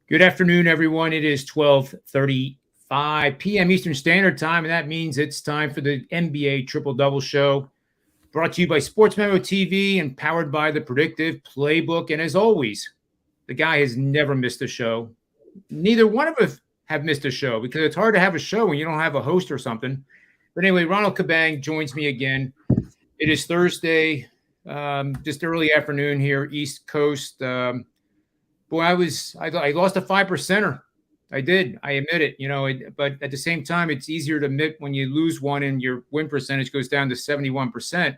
Good afternoon, everyone. It is 12:35 p.m. Eastern Standard Time, and that means it's time for the NBA Triple Double Show, brought to you by SportsMemo TV and powered by the Predictive Playbook. And as always, the guy has never missed a show. Neither one of us have missed a show because it's hard to have a show when you don't have a host or something. But anyway, Ronald Cabang joins me again. It is Thursday, just early afternoon here, East Coast. Boy, I lost a 5%er. I did. I admit it, but at the same time, it's easier to admit when you lose one and your win percentage goes down to 71%.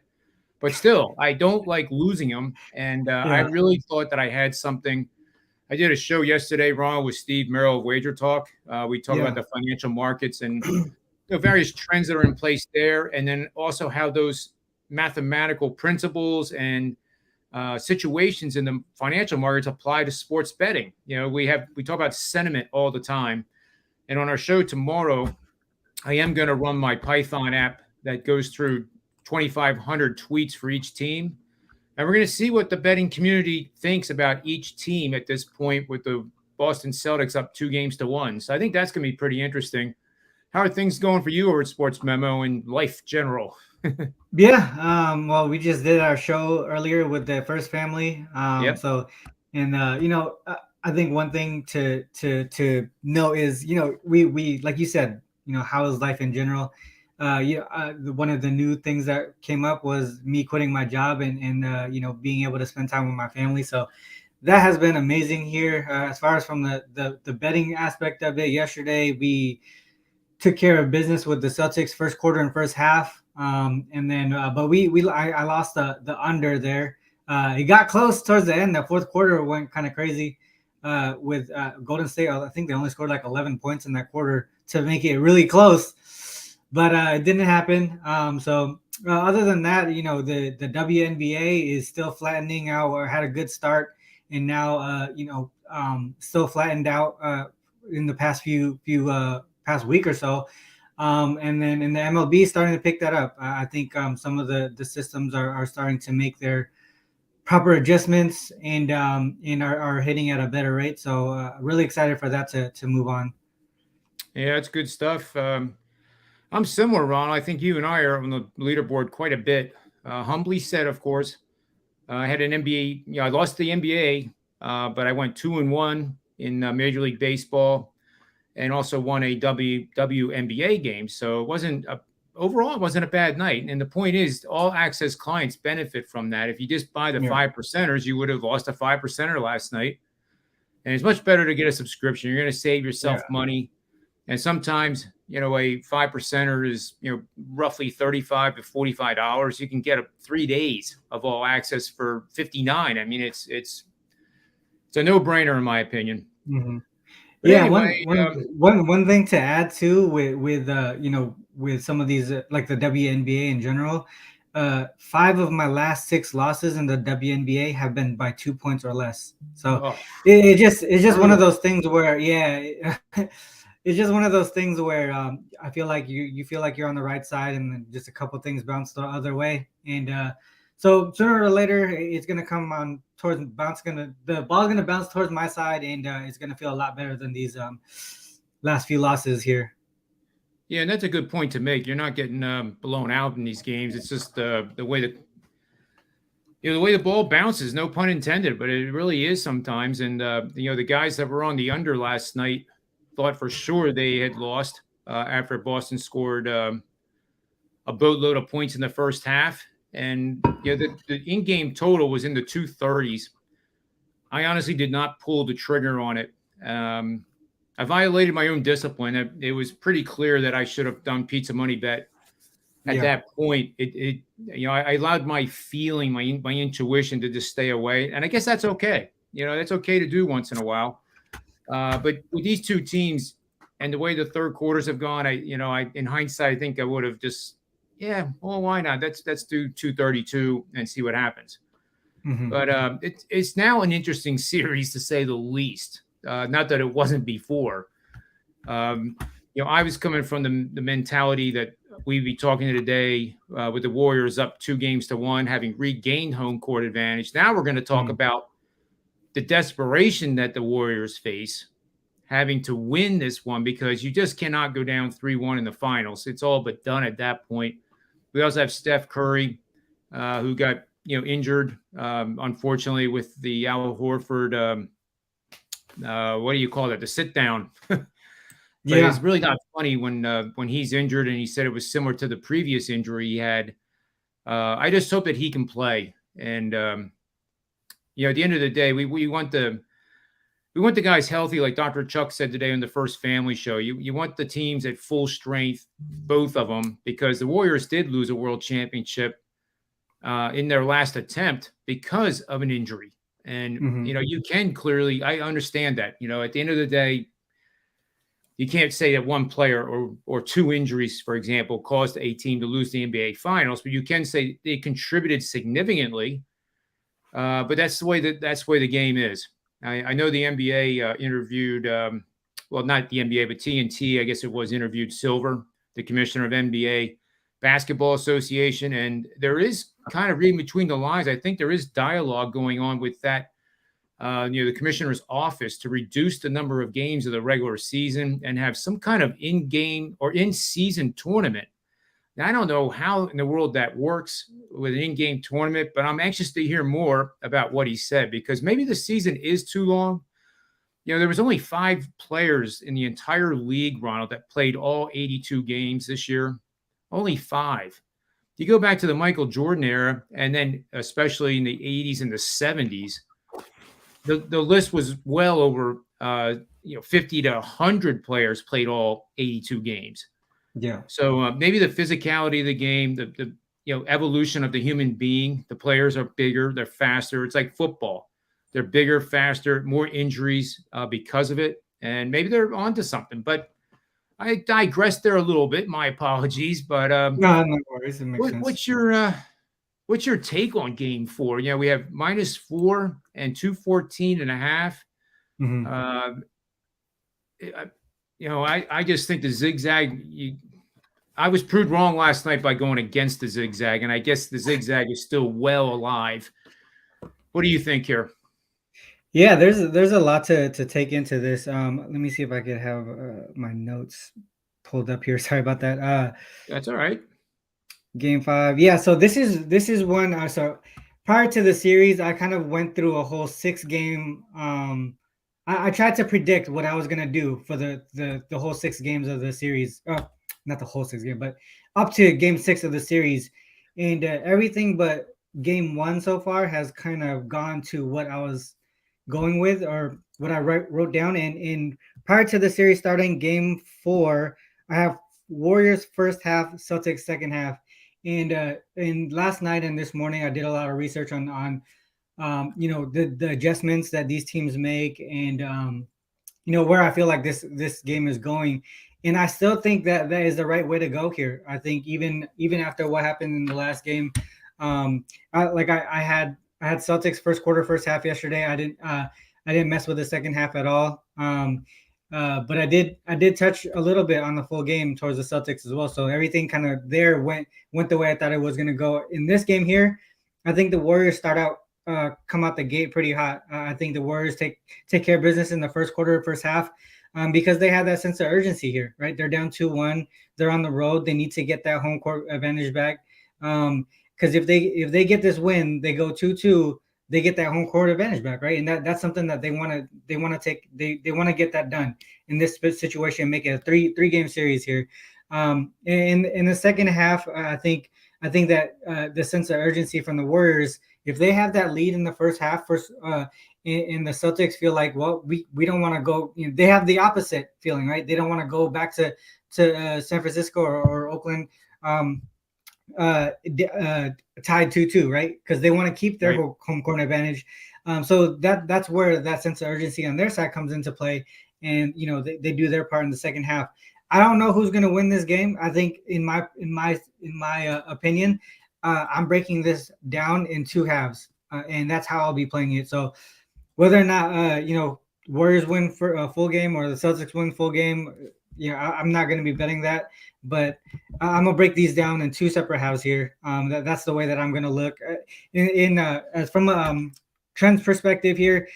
But still, I don't like losing them. And I really thought that I had something. I did a show yesterday, Ron, with Steve Merrill of Wager Talk. We talk about the financial markets and various trends that are in place there. And then also how those mathematical principles and situations in the financial markets apply to sports betting. We talk about sentiment all the time. And on our show tomorrow, I am going to run my Python app that goes through 2,500 tweets for each team. And we're going to see what the betting community thinks about each team at this point with the Boston Celtics up 2-1. So I think that's going to be pretty interesting. How are things going for you over at Sports Memo and life general? Well, we just did our show earlier with the first family. So, and I think one thing to know is, we like you said, how is life in general? One of the new things that came up was me quitting my job and being able to spend time with my family. So that has been amazing here. As far as from the betting aspect of it, yesterday we took care of business with the Celtics first quarter and first half. I lost the under there. It got close towards the end. The fourth quarter went kind of crazy with Golden State. I think they only scored like 11 points in that quarter to make it really close, but it didn't happen. Other than that, the WNBA is still flattening out, or had a good start, and now still flattened out in the past past week or so. And then in the MLB starting to pick that up. I think some of the systems are starting to make their proper adjustments and are hitting at a better rate. So really excited for that to move on. Yeah, it's good stuff. I'm similar, Ron. I think you and I are on the leaderboard quite a bit. Humbly said, of course. I had an NBA. I lost the NBA, but I went 2-1 in Major League Baseball. And also won a WNBA game. So overall, it wasn't a bad night. And the point is, all access clients benefit from that. If you just buy the 5%ers, you would have lost a 5%er last night. And it's much better to get a subscription. You're going to save yourself money. And sometimes, a 5%er is, roughly $35 to $45. You can get 3 days of all access for $59. I mean, it's a no-brainer in my opinion. Mm-hmm. Anyway, one thing to add too with some of these like the WNBA in general, 5 of my last 6 losses in the WNBA have been by 2 points or less. So it's just one of those things where it's just one of those things where I feel like you feel like you're on the right side, and then just a couple things bounce the other way, and so sooner or later it's gonna come on towards the ball's gonna bounce towards my side, and it's gonna feel a lot better than these last few losses here. Yeah, and that's a good point to make. You're not getting blown out in these games. It's just the way the way the ball bounces. No pun intended, but it really is sometimes. And the guys that were on the under last night thought for sure they had lost after Boston scored a boatload of points in the first half. And the in-game total was in the 230s. I honestly did not pull the trigger on it. I violated my own discipline. It was pretty clear that I should have done pizza money bet at that point. I allowed my feeling, my intuition to just stay away, and I guess that's okay. That's okay to do once in a while. But with these two teams and the way the third quarters have gone, I in hindsight, I think I would have just. Yeah, well, why not? Let's do 232 and see what happens. Mm-hmm. But it's now an interesting series to say the least. Not that it wasn't before. I was coming from the mentality that we'd be talking today with the Warriors up 2-1, having regained home court advantage. Now we're going to talk about the desperation that the Warriors face having to win this one because you just cannot go down 3-1 in the finals. It's all but done at that point. We also have Steph Curry, who got injured, unfortunately, with the Al Horford. What do you call it? The sit down. But it's really not funny when he's injured, and he said it was similar to the previous injury he had. I just hope that he can play. And at the end of the day, we want the guys healthy, like Dr. Chuck said today on the First Family Show. You want the teams at full strength, both of them, because the Warriors did lose a world championship in their last attempt because of an injury. And, you can clearly, I understand that, at the end of the day, you can't say that one player or two injuries, for example, caused a team to lose the NBA Finals, but you can say they contributed significantly. But that's the way the game is. I know the NBA interviewed, not the NBA, but TNT, I guess it was, interviewed Silver, the commissioner of NBA Basketball Association, and there is kind of reading between the lines. I think there is dialogue going on with that. The commissioner's office to reduce the number of games of the regular season and have some kind of in-game or in-season tournament. Now, I don't know how in the world that works with an in-game tournament, but I'm anxious to hear more about what he said, because maybe the season is too long. There was only 5 players in the entire league, Ronald, that played all 82 games this year. Only 5. You go back to the Michael Jordan era, and then especially in the 80s and the 70s, the list was well over 50 to 100 players played all 82 games. Yeah. So maybe the physicality of the game, the evolution of the human being, the players are bigger, they're faster. It's like football. They're bigger, faster, more injuries because of it. And maybe they're onto something. But I digressed there a little bit. My apologies. But no worries. It makes sense. What's your take on Game 4? We have -4 and 214.5. I just think the zigzag. I was proved wrong last night by going against the zigzag, and I guess the zigzag is still well alive. What do you think here? Yeah, there's a lot to take into this. Let me see if I could have my notes pulled up here. Sorry about that. That's all right. Game 5. Yeah, so this is one. So prior to the series, I kind of went through a whole 6-game. I tried to predict what I was gonna do for the whole 6 games of the series. Not the whole 6 games, but up to Game 6 of the series, and everything but Game 1 so far has kind of gone to what I was going with, or what I wrote down. And prior to the series starting, Game 4, I have Warriors first half, Celtics second half. And last night and this morning, I did a lot of research on the adjustments that these teams make, and where I feel like this game is going. And I still think that is the right way to go here. I think even after what happened in the last game, I had Celtics first quarter, first half yesterday. I didn't mess with the second half at all. But I did touch a little bit on the full game towards the Celtics as well. So everything kind of there went the way I thought it was going to go. In this game here, I think the Warriors come out the gate pretty hot. I think the Warriors take care of business in the first quarter, first half, because they have that sense of urgency here, right? They're down 2-1. They're on the road. They need to get that home court advantage back. Because if they get this win, they go 2-2. They get that home court advantage back, right? And that's something that they want to get that done in this situation, make it a three game series here. In the second half, I think that the sense of urgency from the Warriors, if they have that lead in the first half, and the Celtics feel like, well, we don't want to go. They have the opposite feeling, right? They don't want to go back to San Francisco or Oakland. Tied 2-2, right? Because they want to keep their home court advantage. So that's where that sense of urgency on their side comes into play, and they do their part in the second half. I don't know who's going to win this game. I think in my opinion, I'm breaking this down in 2 halves, and that's how I'll be playing it. So whether or not Warriors win for a full game or the Celtics win full game, I'm not going to be betting that. But I'm gonna break these down in 2 separate halves here. That's the way that I'm gonna look. From a trends perspective here,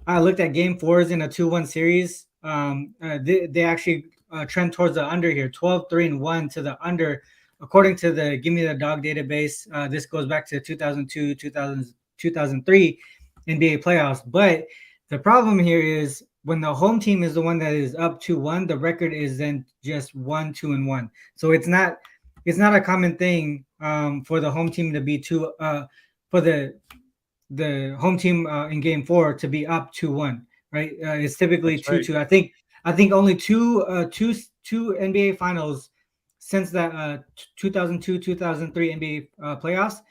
I looked at Game 4s in a 2-1 series. They actually trend towards the under here, 12-3-1 to the under. According to the Give Me the Dog database, this goes back to 2002, 2003 NBA playoffs. But the problem here is when the home team is the one that is up 2-1, the record is then just 1-2-1. So it's not a common thing for the home team to be for the home team in Game 4 to be up 2-1. Right? It's typically 2-2. Right. I think only two NBA finals since that 2002-2003 NBA playoffs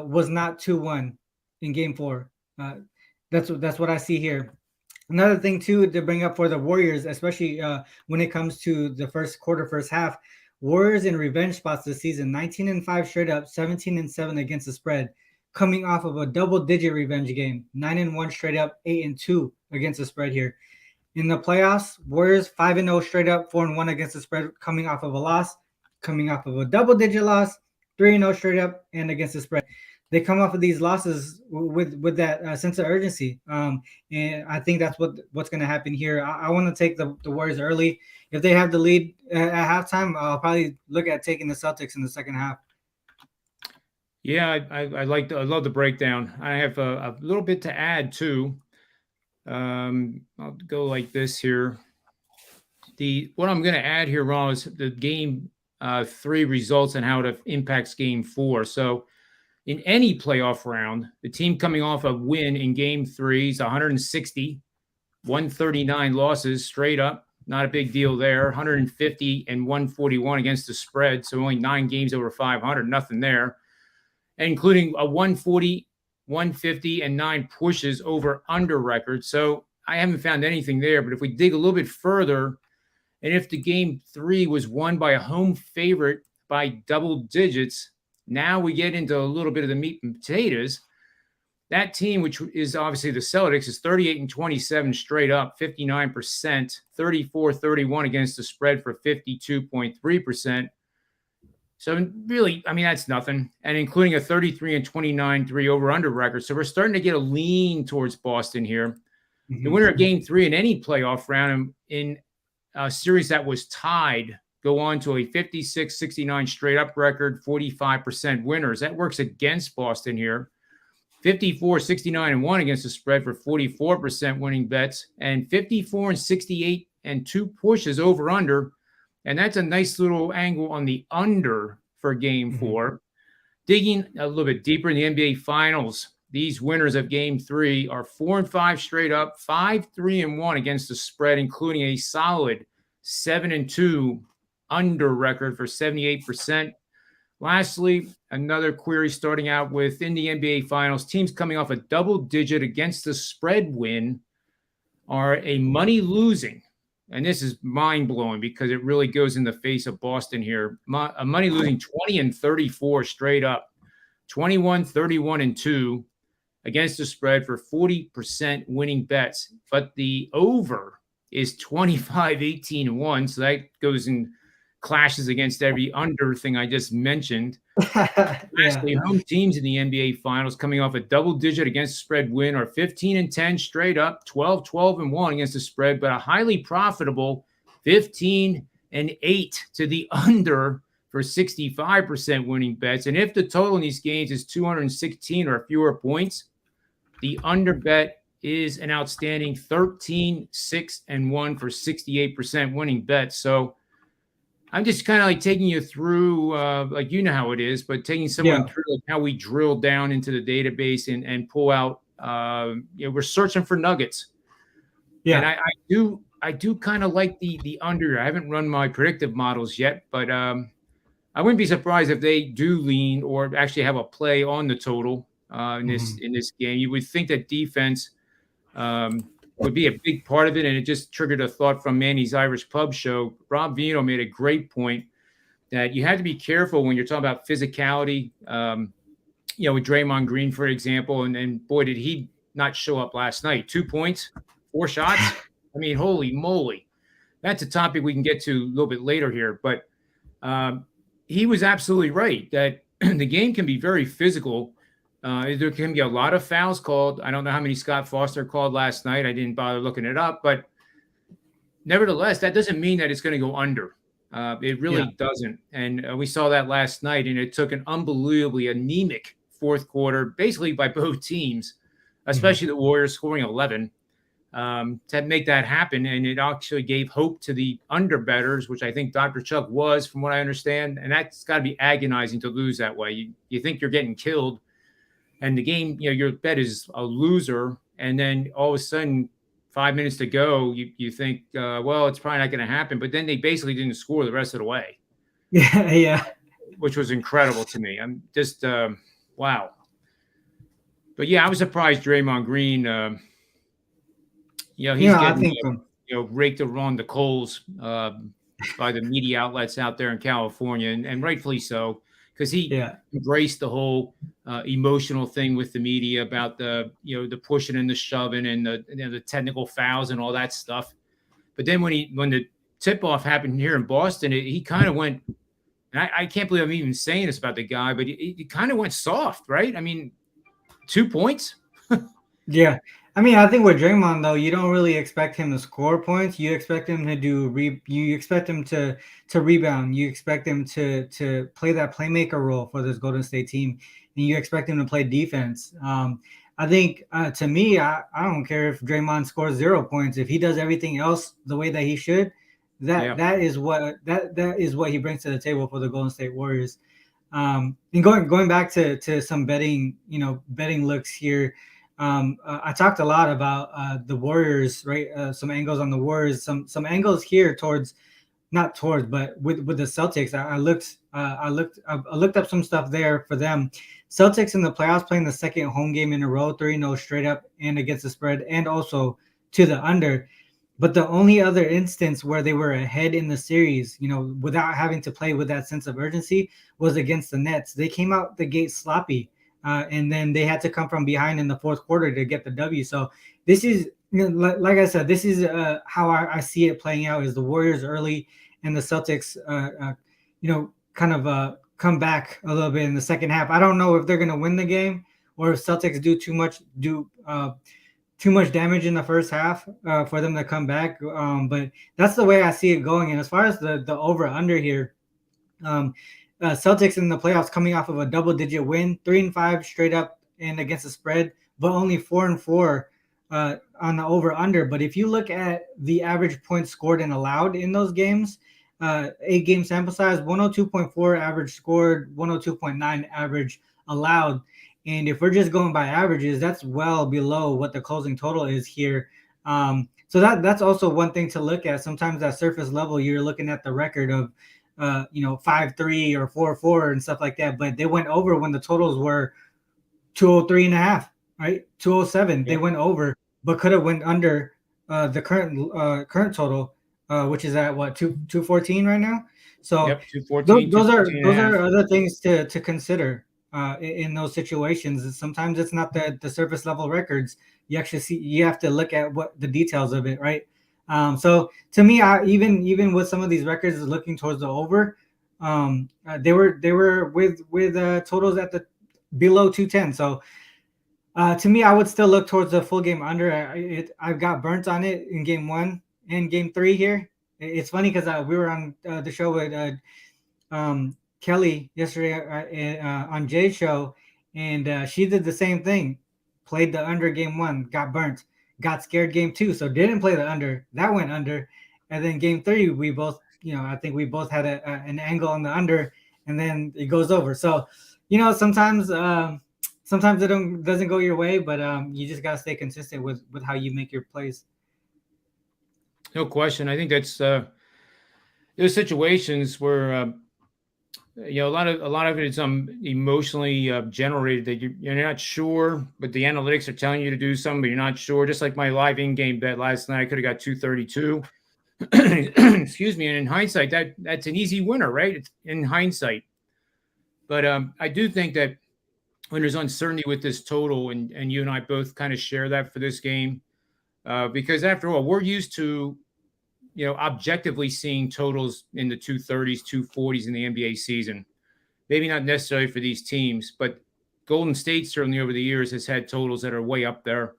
was not 2-1 in Game 4. That's what I see here. Another thing too to bring up for the Warriors, especially when it comes to the first quarter, first half, Warriors in revenge spots this season: 19-5 straight up, 17-7 against the spread, coming off of a double-digit revenge game, 9-1 straight up, 8-2 against the spread here. In the playoffs, Warriors 5-0 straight up, 4-1 against the spread, coming off of a loss, coming off of a double-digit loss, 3-0 straight up, and against the spread. They come off of these losses with that sense of urgency, and I think that's what's going to happen here. I want to take the Warriors early. If they have the lead at halftime, I'll probably look at taking the Celtics in the second half. Yeah, I love the breakdown. I have a little bit to add too. I'll go like this here. What I'm going to add here, Ron, is the game 3 results and how it impacts Game 4. So in any playoff round, the team coming off a win in Game 3 is 160, 139 losses straight up. Not a big deal there. 150 and 141 against the spread. So only 9 games over 500, nothing there. And including a 140, 150, and 9 pushes over under record. So I haven't found anything there. But if we dig a little bit further, and if the Game 3 was won by a home favorite by double digits, now we get into a little bit of the meat and potatoes. That team, which is obviously the Celtics, is 38-27 straight up, 59%, 34-31 against the spread for 52.3%. So really, I mean, that's nothing. And including a 33-29 3 over-under record. So we're starting to get a lean towards Boston here. Mm-hmm. The winner of Game 3 in any playoff round in a series that was tied go on to a 56-69 straight up record, 45% winners. That works against Boston here. 54-69-1 against the spread for 44% winning bets, and 54-68 and 2 pushes over under. And that's a nice little angle on the under for Game 4. Mm-hmm. Digging a little bit deeper in the NBA Finals, these winners of Game 3 are 4-5 straight up, 5-3-1 against the spread, including a solid 7-2 under record for 78%. Lastly, another query starting out with in the NBA Finals, teams coming off a double-digit against the spread win are a money losing. And this is mind-blowing because it really goes in the face of Boston here. A money losing 20-34 straight up, 21-31-2 against the spread for 40% winning bets. But the over is 25-18-1. So that goes in clashes against every under thing I just mentioned. Lastly, home teams in the NBA Finals coming off a double-digit against the spread win are 15-10 straight up, 12-12-1 against the spread, but a highly profitable 15-8 to the under for 65% winning bets. And if the total in these games is 216 or fewer points, the under bet is an outstanding 13-6-1 for 68% winning bets. So I'm just kind of like taking you through, like you know how it is, but taking someone through like how we drill down into the database and pull out. We're searching for nuggets. Yeah, and I do kind of like the under. I haven't run my predictive models yet, but I wouldn't be surprised if they do lean or actually have a play on the total in this game. You would think that defense would be a big part of it, and it just triggered a thought from Manny's Irish Pub Show. Rob Vino made a great point that you have to be careful when you're talking about physicality, with Draymond Green, for example, and boy, did he not show up last night. 2 points, 4 shots. I mean, holy moly. That's a topic we can get to a little bit later here, but he was absolutely right that the game can be very physical. There can be a lot of fouls called. I don't know how many Scott Foster called last night. I didn't bother looking it up, but nevertheless, that doesn't mean that it's going to go under. It really Yeah. doesn't. And we saw that last night, and it took an unbelievably anemic fourth quarter, basically by both teams, Mhm. especially the Warriors scoring 11 to make that happen. And it actually gave hope to the under bettors, which I think Dr. Chuck was, from what I understand. And that's got to be agonizing to lose that way. You think you're getting killed, and the game, your bet is a loser. And then all of a sudden, 5 minutes to go, you think, well, it's probably not going to happen. But then they basically didn't score the rest of the way, Yeah, yeah. which was incredible to me. I'm just, wow. But yeah, I was surprised Draymond Green, he's I getting, think raked around the coals by the media outlets out there in California, and rightfully so, because he yeah. embraced the whole emotional thing with the media about the pushing and the shoving and the technical fouls and all that stuff. But then when the tip off happened here in Boston, he kind of went. And I can't believe I'm even saying this about the guy, but he kind of went soft, right? I mean, 2 points. Yeah. I mean, I think with Draymond though, you don't really expect him to score points. You expect him to you expect him to rebound. You expect him to play that playmaker role for this Golden State team, and you expect him to play defense. I think to me, I don't care if Draymond scores 0 points. If he does everything else the way that he should, Yeah. that is what he brings to the table for the Golden State Warriors. And going back to some betting looks here. I talked a lot about the Warriors, right? Some angles on the Warriors, some angles here towards, not towards, but with the Celtics. I looked up some stuff there for them. Celtics in the playoffs playing the second home game in a row, 3-0 straight up and against the spread, and also to the under. But the only other instance where they were ahead in the series, without having to play with that sense of urgency, was against the Nets. They came out the gate sloppy, and then they had to come from behind in the fourth quarter to get the W. So this is, like I said, this is how I see it playing out: is the Warriors early and the Celtics, kind of come back a little bit in the second half. I don't know if they're going to win the game or if Celtics do too much damage in the first half for them to come back. But that's the way I see it going. And as far as the over under here, Celtics in the playoffs coming off of a double-digit win, 3-5 straight up and against the spread, but only 4-4 on the over/under. But if you look at the average points scored and allowed in those games, 8-game sample size, 102.4 average scored, 102.9 average allowed. And if we're just going by averages, that's well below what the closing total is here. So that's also one thing to look at. Sometimes at surface level, you're looking at the record of 5-3 or 4-4 and stuff like that. But they went over when the totals were 203.5, right? 207. Yep. They went over, but could have went under the current total, which is at what, 214 right now. So Yep, 214. those are other things to consider in those situations. Sometimes it's not the surface level records. You have to look at what the details of it, right? So to me, even with some of these records looking towards the over, they were with totals at the below 210. So to me, I would still look towards the full game under. I've got burnt on it in game 1 and game 3 here. It's funny because we were on the show with Kelly yesterday on Jay's show, and she did the same thing. Played the under game 1, got burnt. Got scared game 2, so didn't play the under. That went under. And then game 3, we both, I think we both had an angle on the under, and then it goes over. So, sometimes it doesn't go your way, but you just gotta stay consistent with how you make your plays. No question. I think that's there's situations where a lot of it is emotionally generated that you're not sure, but the analytics are telling you to do something, but you're not sure. Just like my live in-game bet last night, I could have got 232. Excuse me. And in hindsight, that's an easy winner, right? It's in hindsight. But I do think that when there's uncertainty with this total, and you and I both kind of share that for this game, because after all, we're used to objectively seeing totals in the 230s, 240s in the NBA season. Maybe not necessarily for these teams, but Golden State certainly over the years has had totals that are way up there.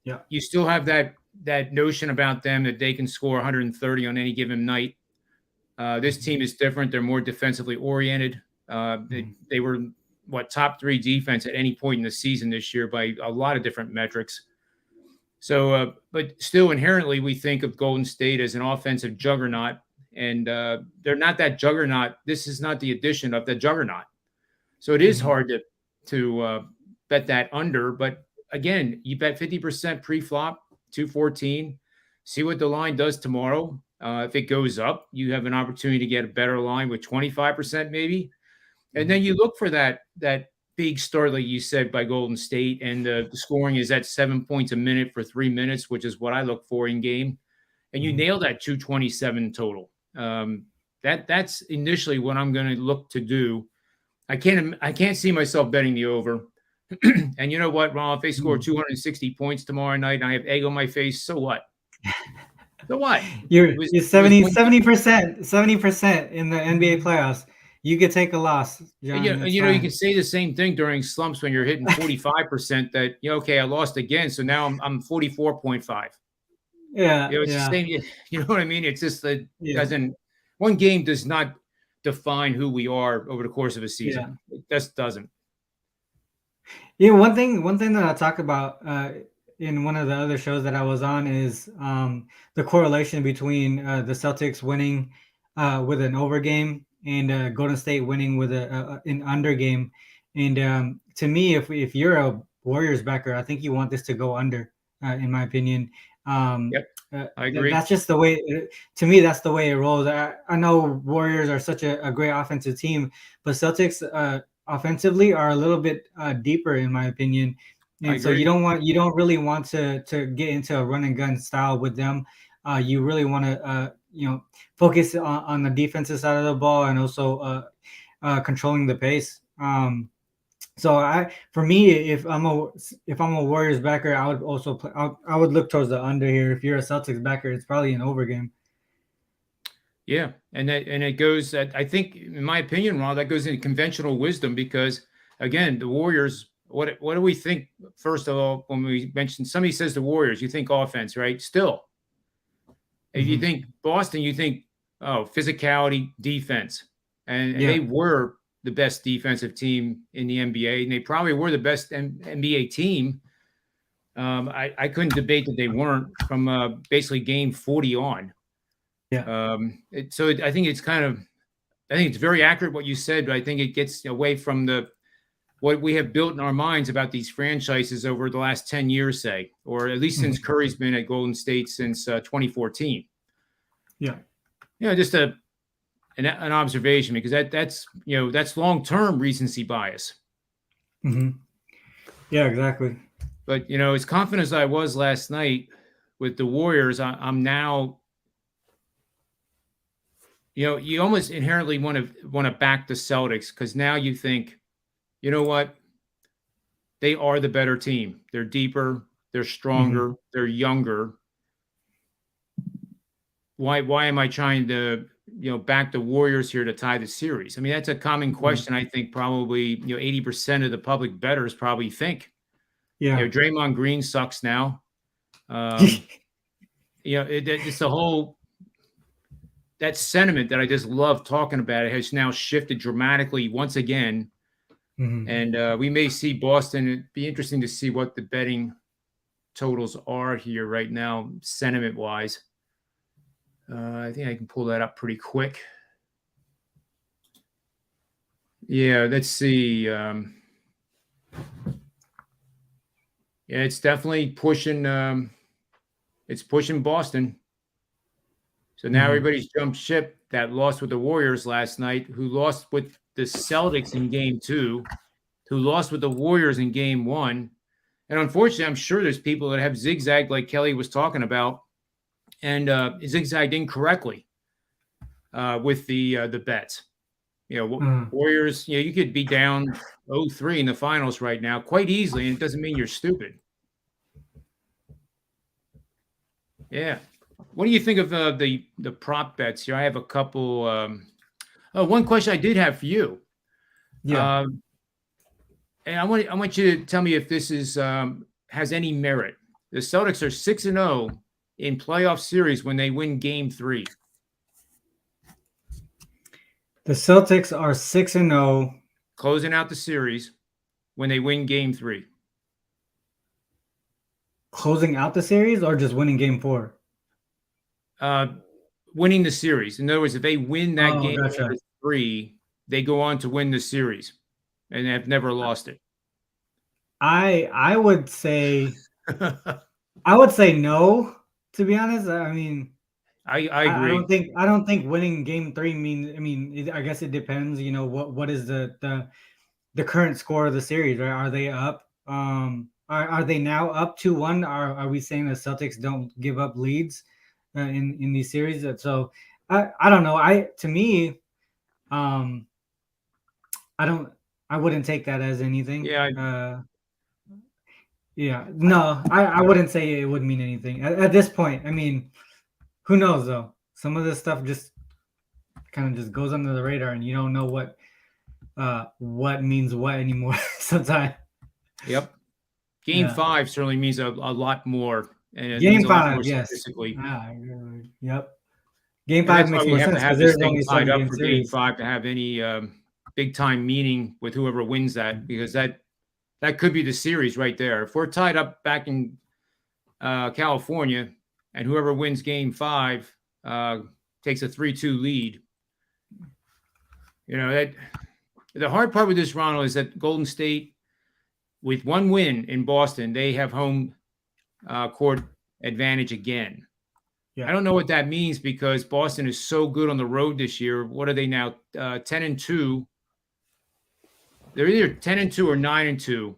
Yeah. You still have that that notion about them that they can score 130 on any given night. This team is different. They're more defensively oriented. They were top 3 defense at any point in the season this year by a lot of different metrics. So, but still inherently, we think of Golden State as an offensive juggernaut, and they're not that juggernaut. This is not the addition of the juggernaut. So it is hard to bet that under. But again, you bet 50% pre-flop, 214. See what the line does tomorrow. If it goes up, you have an opportunity to get a better line with 25% maybe. And then you look for that big start, like you said, by Golden State, and the scoring is at 7 points a minute for 3 minutes, which is what I look for in game. And you nail that 227 total. That's initially what I'm going to look to do. I can't see myself betting the over. And you know what, Ron? If they score 260 points tomorrow night and I have egg on my face, so what? So what? You're 70% in the NBA playoffs. You could take a loss, John. You can say the same thing during slumps when you're hitting 45% that, okay, I lost again. So now I'm 44.5. Yeah. It's the same. You know what I mean? It's just that one game does not define who we are over the course of a season. Yeah. It just doesn't. Yeah. One thing that I talk about in one of the other shows that I was on is the correlation between the Celtics winning with an over game and Golden State winning with an under game. And to me, if you're a Warriors backer, I think you want this to go under, in my opinion. Yep, I agree. That's just the way. To me, that's the way it rolls. I know Warriors are such a great offensive team, but Celtics offensively are a little bit deeper, in my opinion. And so you don't really want to get into a run and gun style with them. You really want to focus on the defensive side of the ball and also controlling the pace. So for me, if I'm a Warriors backer, I would also I would look towards the under here. If you're a Celtics backer, it's probably an over game. Yeah, and it goes. I think, in my opinion, Ron, that goes into conventional wisdom because, again, the Warriors. What do we think? First of all, when we mention somebody says the Warriors, you think offense, right? Still, if you think Boston, you think physicality, defense, and they were the best defensive team in the NBA, and they probably were the best NBA team. I couldn't debate that they weren't from basically game 40 on. Yeah. I think it's very accurate what you said, but I think it gets away from what we have built in our minds about these franchises over the last 10 years, say, or at least since Curry's been at Golden State since 2014. Yeah. Just an observation, because that's long-term recency bias. Mm-hmm. Yeah, exactly. But, as confident as I was last night with the Warriors, I'm now, you almost inherently want to back the Celtics, because now you think, you know what? They are the better team. They're deeper. They're stronger. They're younger. Why am I trying to, back the Warriors here to tie the series? I mean, that's a common question. I think probably, 80% of the public bettors probably think. Yeah. Draymond Green sucks now. It's the whole, that sentiment that I just love talking about, it has now shifted dramatically once again. And we may see Boston. It'd be interesting to see what the betting totals are here right now, sentiment-wise. I think I can pull that up pretty quick. Yeah, let's see. It's definitely pushing. It's pushing Boston. So now everybody's jumped ship. That lost with the Warriors last night, who lost with the Celtics in game 2, who lost with the Warriors in game 1. And unfortunately, I'm sure there's people that have zigzagged like Kelly was talking about, and zigzagged incorrectly with the bets. Warriors, you could be down 0-3 in the finals right now quite easily, and it doesn't mean you're stupid. Yeah. What do you think of the prop bets here? I have a couple. One question I did have for you. Yeah. And I want you to tell me if this is has any merit. The Celtics are 6-0 in playoff series when they win game 3? The Celtics are 6-0. Closing out the series when they win game 3. Closing out the series or just winning game 4? Winning the series. In other words, if they win that game gotcha. 3, they go on to win the series and have never lost it. I would say no, to be honest. I mean, I agree. I don't think winning game 3 means. I mean, I guess it depends. You know, what is the current score of the series? Right? Are they up? Are they now up 2-1? Are we saying the Celtics don't give up leads in these series? So I don't know. To me, I wouldn't take that as anything. Yeah. No, I wouldn't say it would mean anything at this point. I mean, who knows though? Some of this stuff just kind of just goes under the radar, and you don't know what means what anymore sometimes. Yep. Game 5 certainly means a lot more. And game 5, yes. Yep. Game 5 makes more sense because there's only tied up for game 5 to have any big time meaning with whoever wins that, because that could be the series right there. If we're tied up back in California and whoever wins game 5 takes a 3-2 lead, you know, that the hard part with this, Ronald, is that Golden State, with one win in Boston, they have home court advantage again. Yeah. I don't know what that means because Boston is so good on the road this year. What are they now? 10-2. They're either 10-2 or 9-2.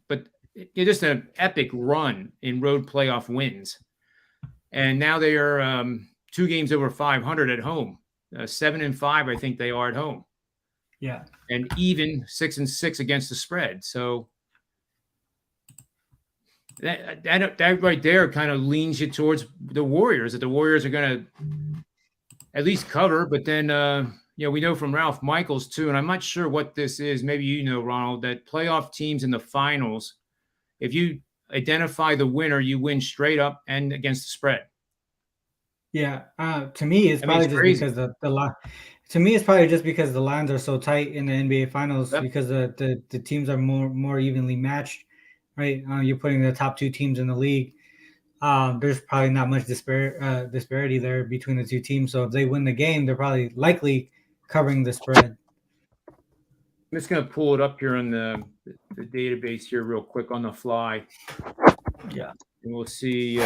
But it's just an epic run in road playoff wins. And now they are 2 games over 500 at home. 7-5, I think they are at home. Yeah. And even 6-6 against the spread. So that right there kind of leans you towards the Warriors, that the Warriors are going to at least cover. But then, we know from Ralph Michaels too, and I'm not sure what this is. Maybe you know, Ronald, that playoff teams in the finals, if you identify the winner, you win straight up and against the spread. Yeah. To me, it's probably just because the line. To me, it's probably just because the lines are so tight in the NBA Finals, because the teams are more evenly matched, right? You're putting the top 2 teams in the league. There's probably not much disparity there between the 2 teams. So if they win the game, they're probably likely covering the spread. I'm just going to pull it up here on the database here real quick on the fly. Yeah. And we'll see.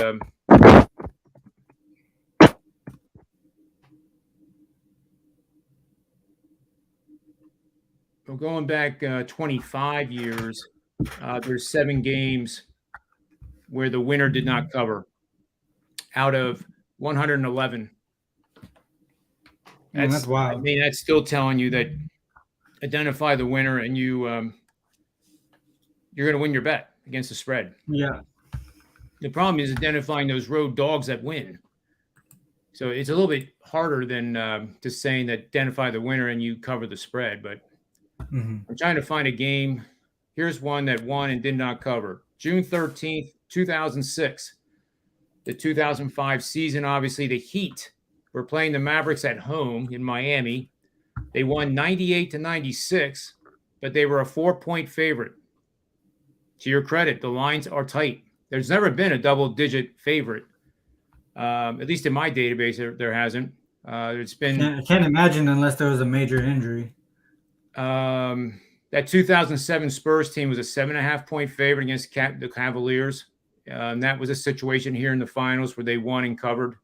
So going back 25 years, there's 7 games where the winner did not cover out of 111. That's wild. I mean, that's still telling you that identify the winner and you're going to win your bet against the spread. Yeah. The problem is identifying those road dogs that win. So it's a little bit harder than just saying that identify the winner and you cover the spread. But I'm trying to find a game. Here's one that won and did not cover. June 13th, 2006. The 2005 season, obviously, the Heat were playing the Mavericks at home in Miami. They won 98-96, but they were a 4-point favorite. To your credit, the lines are tight. There's never been a double-digit favorite. At least in my database, there hasn't. It's been. I can't imagine unless there was a major injury. That 2007 Spurs team was a 7.5-point favorite against the Cavaliers. And that was a situation here in the finals where they won and covered.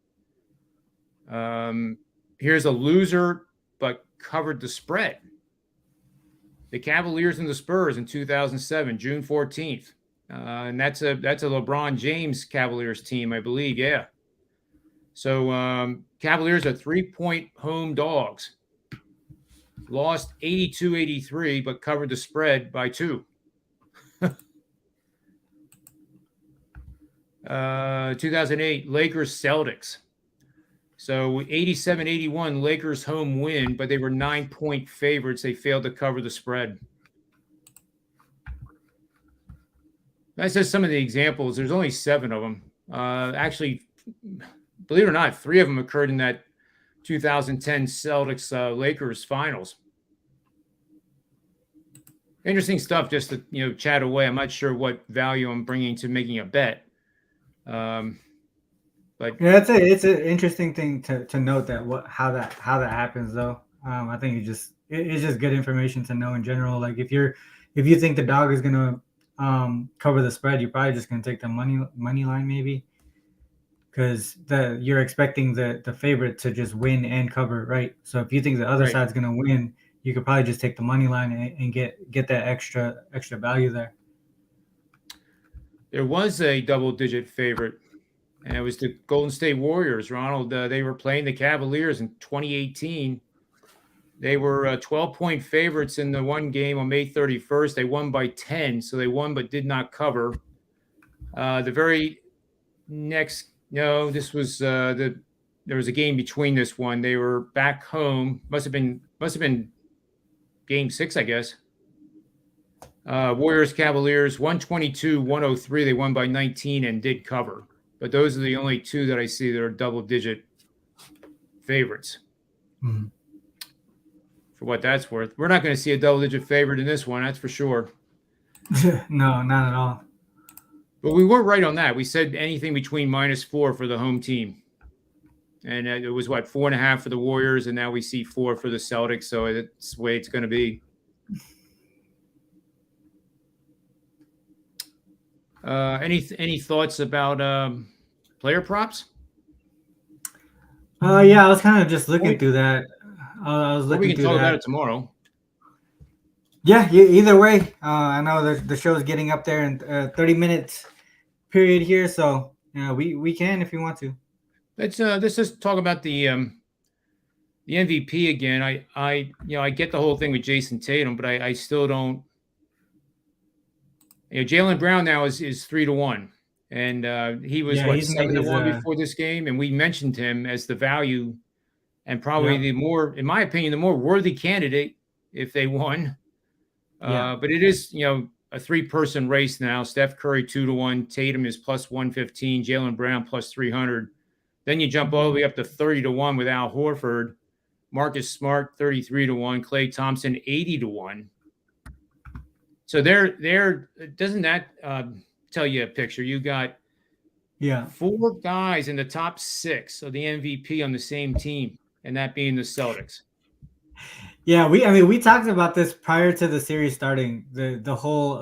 Here's a loser, but covered the spread. The Cavaliers and the Spurs in 2007, June 14th. And that's a LeBron James Cavaliers team, I believe. Yeah. So Cavaliers are 3-point home dogs. Lost 82-83, but covered the spread by 2. 2008 Lakers Celtics. So 87-81 Lakers home win, but they were 9-point favorites. They failed to cover the spread. That's just some of the examples. There's only 7 of them. Actually, believe it or not, 3 of them occurred in that 2010 Celtics Lakers finals. Interesting stuff just to chat away. I'm not sure what value I'm bringing to making a bet. But yeah, it's an interesting thing to note that how that happens though. I think it's just good information to know in general. Like if you think the dog is gonna cover the spread, you're probably just gonna take the money line maybe, because you're expecting the favorite to just win and cover, right? So if you think the other side's gonna win, you could probably just take the money line and get that extra value there. There was a double-digit favorite, and it was the Golden State Warriors, Ronald. They were playing the Cavaliers in 2018. They were 12-point favorites in the one game on May 31st. They won by 10, so they won but did not cover. The very next, no, this was there was a game between this one. They were back home. Must have been game 6, I guess. Warriors Cavaliers 122-103. They won by 19 and did cover. But those are the only 2 that I see that are double-digit favorites. Mm-hmm. For what that's worth, we're not going to see a double-digit favorite in this one. That's for sure. No, not at all. But we were right on that. We said anything between -4 for the home team. And it was, 4.5 for the Warriors, and now we see 4 for the Celtics. So that's the way it's going to be. Any thoughts about player props? Yeah, I was kind of just looking through that. I was looking we can talk about it tomorrow. Yeah, either way. I know the show's getting up there in 30 minutes period here, so we can if you want to. Let's just talk about the MVP again. I get the whole thing with Jason Tatum, but I still don't. Jaylen Brown now is 3-1, and he was 7-1 before this game, and we mentioned him as the value, and probably the more, in my opinion, the more worthy candidate if they won. But it is a 3-person race now. Steph Curry 2-1, Tatum is +115, Jaylen Brown +300. Then you jump all the way up to 30-1 with Al Horford, Marcus Smart 33-1, Klay Thompson 80-1. So doesn't that tell you a picture? You got 4 guys in the top 6 of the MVP on the same team, and that being the Celtics. Yeah, we talked about this prior to the series starting. The whole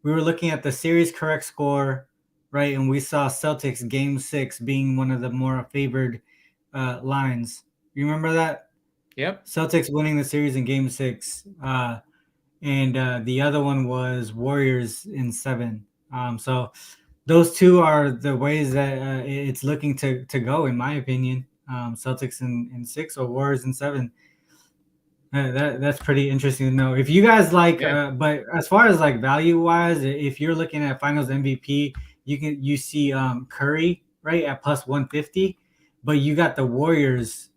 we were looking at the series correct score, right? And we saw Celtics game 6 being one of the more favored lines. You remember that? Yep. Celtics winning the series in game 6. And the other one was Warriors in 7. So those 2 are the ways that it's looking to go, in my opinion. Celtics in 6 or Warriors in 7. That's pretty interesting to know. If you guys like, but as far as like value wise, if you're looking at Finals MVP, you see Curry right at +150, but you got the Warriors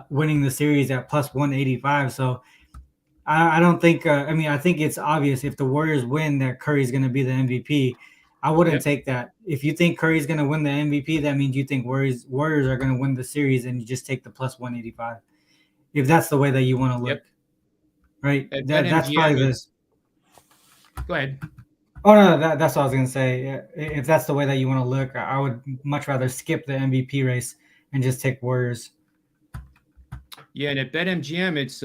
winning the series at +185. So I don't think. I think it's obvious if the Warriors win that Curry's going to be the MVP. I wouldn't take that. If you think Curry's going to win the MVP, that means you think Warriors are going to win the series, and you just take the +185. If that's the way that you want to look, right? That's probably this. Go ahead. Oh no, that's what I was going to say. If that's the way that you want to look, I would much rather skip the MVP race and just take Warriors. Yeah, and at BetMGM, it's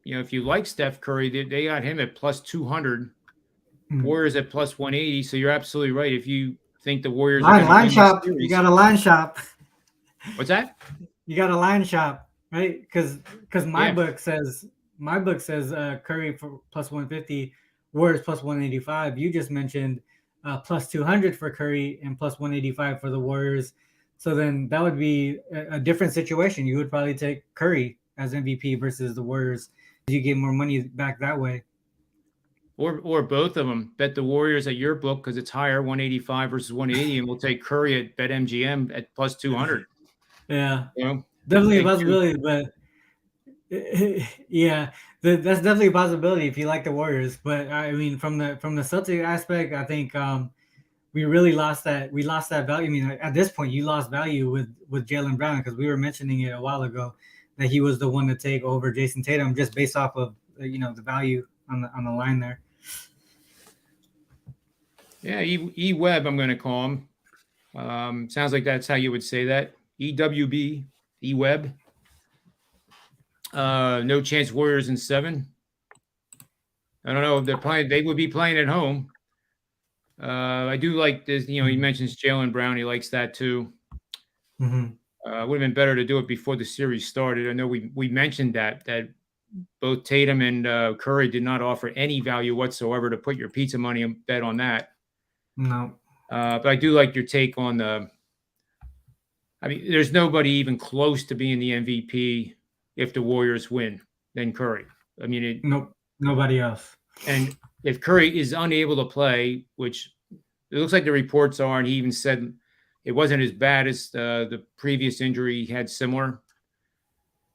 if you like Steph Curry, they got him at +200. Warriors at +180. So you're absolutely right. If you think the Warriors are line shop, you got a line shop. What's that? You got a line shop, right? Because my book says Curry for +150, Warriors +185. You just mentioned +200 for Curry and +185 for the Warriors. So then that would be a different situation. You would probably take Curry as MVP versus the Warriors. You get more money back that way. Or both of them. Bet the Warriors at your book because it's higher, 185 versus 180, and we'll take Curry at BetMGM at +200. Yeah, definitely a possibility. But yeah, that's definitely a possibility if you like the Warriors. But I mean, from the Celtic aspect, I think we really lost that. We lost that value. I mean, at this point, you lost value with Jaylen Brown, because we were mentioning it a while ago that he was the one to take over Jason Tatum just based off of the value on the line there. Yeah, E-Web, I'm going to call him. Sounds like that's how you would say that. EWB, E-Web. No chance Warriors in 7. I don't know if they're playing. They would be playing at home. I do like this. He mentions Jaylen Brown. He likes that too. Mm-hmm. Would have been better to do it before the series started. I know we mentioned that both Tatum and Curry did not offer any value whatsoever to put your pizza money and bet on that. No. But I do like your take on there's nobody even close to being the MVP if the Warriors win than Curry. I mean, nope, nobody else. And if Curry is unable to play, which it looks like the reports are, and he even said it wasn't as bad as the previous injury he had similar.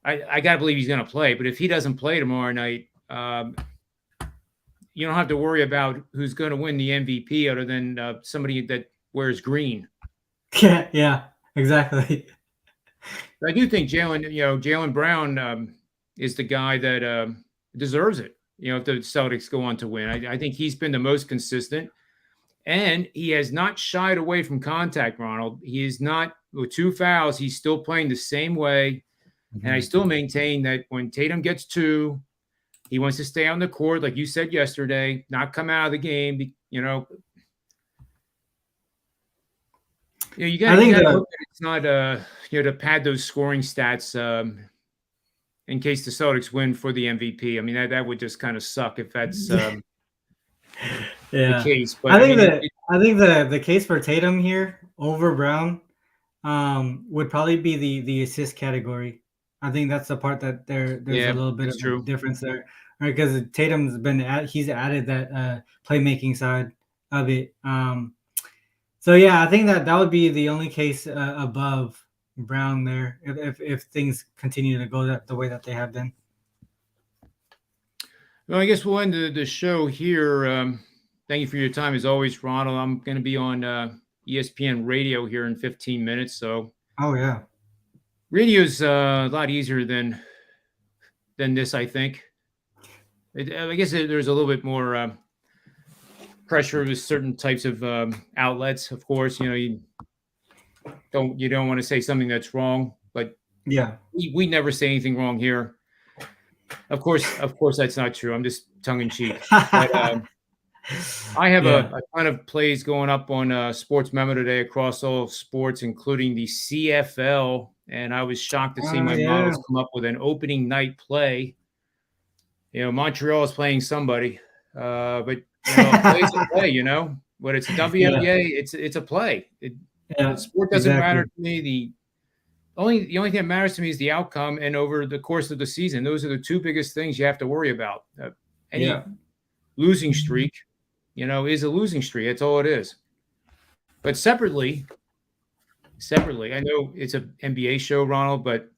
I got to believe he's going to play. But if he doesn't play tomorrow night, you don't have to worry about who's going to win the MVP other than somebody that wears green. Yeah, exactly. I do think Jaylen Brown is the guy that deserves it. If the Celtics go on to win, I think he's been the most consistent, and he has not shied away from contact, Ronald. He is not, with 2 fouls, he's still playing the same way. Mm-hmm. And I still maintain that when Tatum gets 2, he wants to stay on the court, like you said yesterday, not come out of the game. You got to hope that it's not to pad those scoring stats in case the Celtics win for the MVP. I mean, that would just kind of suck if that's the case. But I think the case for Tatum here over Brown would probably be the assist category. I think that's the part that there's a little bit of a difference there, right? Because Tatum's he's added that playmaking side of it. So yeah, I think that would be the only case above Brown there if things continue to go the way that they have been. Well, I guess we'll end the show here. Thank you for your time as always, Ronald. I'm going to be on ESPN Radio here in 15 minutes. So, yeah, radio's a lot easier than this, I think. I guess there's a little bit more pressure with certain types of outlets. Of course, you don't want to say something that's wrong, but yeah, we never say anything wrong here. Of course, that's not true. I'm just tongue in cheek. But, I have a ton of plays going up on SportsMemo today across all sports, including the CFL. And I was shocked to see my models come up with an opening night play. Montreal is playing somebody, but play's a play. When it's WNBA, it's a play. The sport doesn't matter to me. The only thing that matters to me is the outcome, and over the course of the season, those are the 2 biggest things you have to worry about. Any losing streak, is a losing streak. That's all it is. But separately, I know it's an NBA show, Ronald, but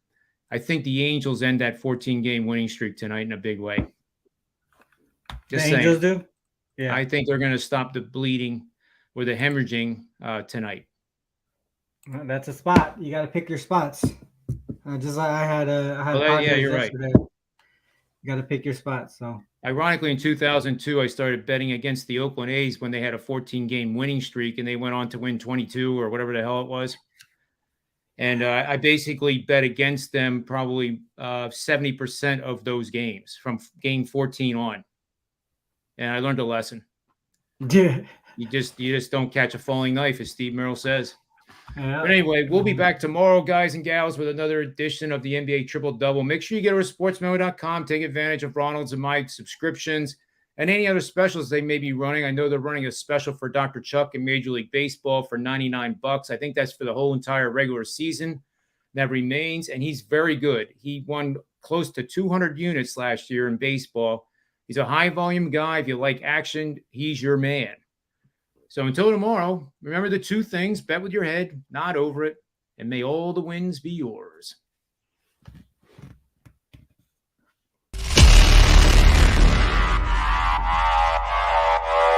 I think the Angels end that 14-game winning streak tonight in a big way. Just saying. Angels do? Yeah. I think they're going to stop the bleeding or the hemorrhaging tonight. Well, that's a spot. You got to pick your spots. Just like I had you're right. You got to pick your spots. So, ironically, in 2002, I started betting against the Oakland A's when they had a 14-game winning streak, and they went on to win 22 or whatever the hell it was. And I basically bet against them probably 70% of those games from game 14 on. And I learned a lesson. Yeah. You just don't catch a falling knife, as Steve Merrill says. Yeah. But anyway, we'll be back tomorrow, guys and gals, with another edition of the NBA Triple Double. Make sure you get over to sportsmemo.com. Take advantage of Ronald's and my subscriptions and any other specials they may be running. I know they're running a special for Dr. Chuck in Major League Baseball for $99. I think that's for the whole entire regular season. That remains, and he's very good. He won close to 200 units last year in baseball. He's a high-volume guy. If you like action, he's your man. So until tomorrow, remember the 2 things: bet with your head, not over it, and may all the wins be yours.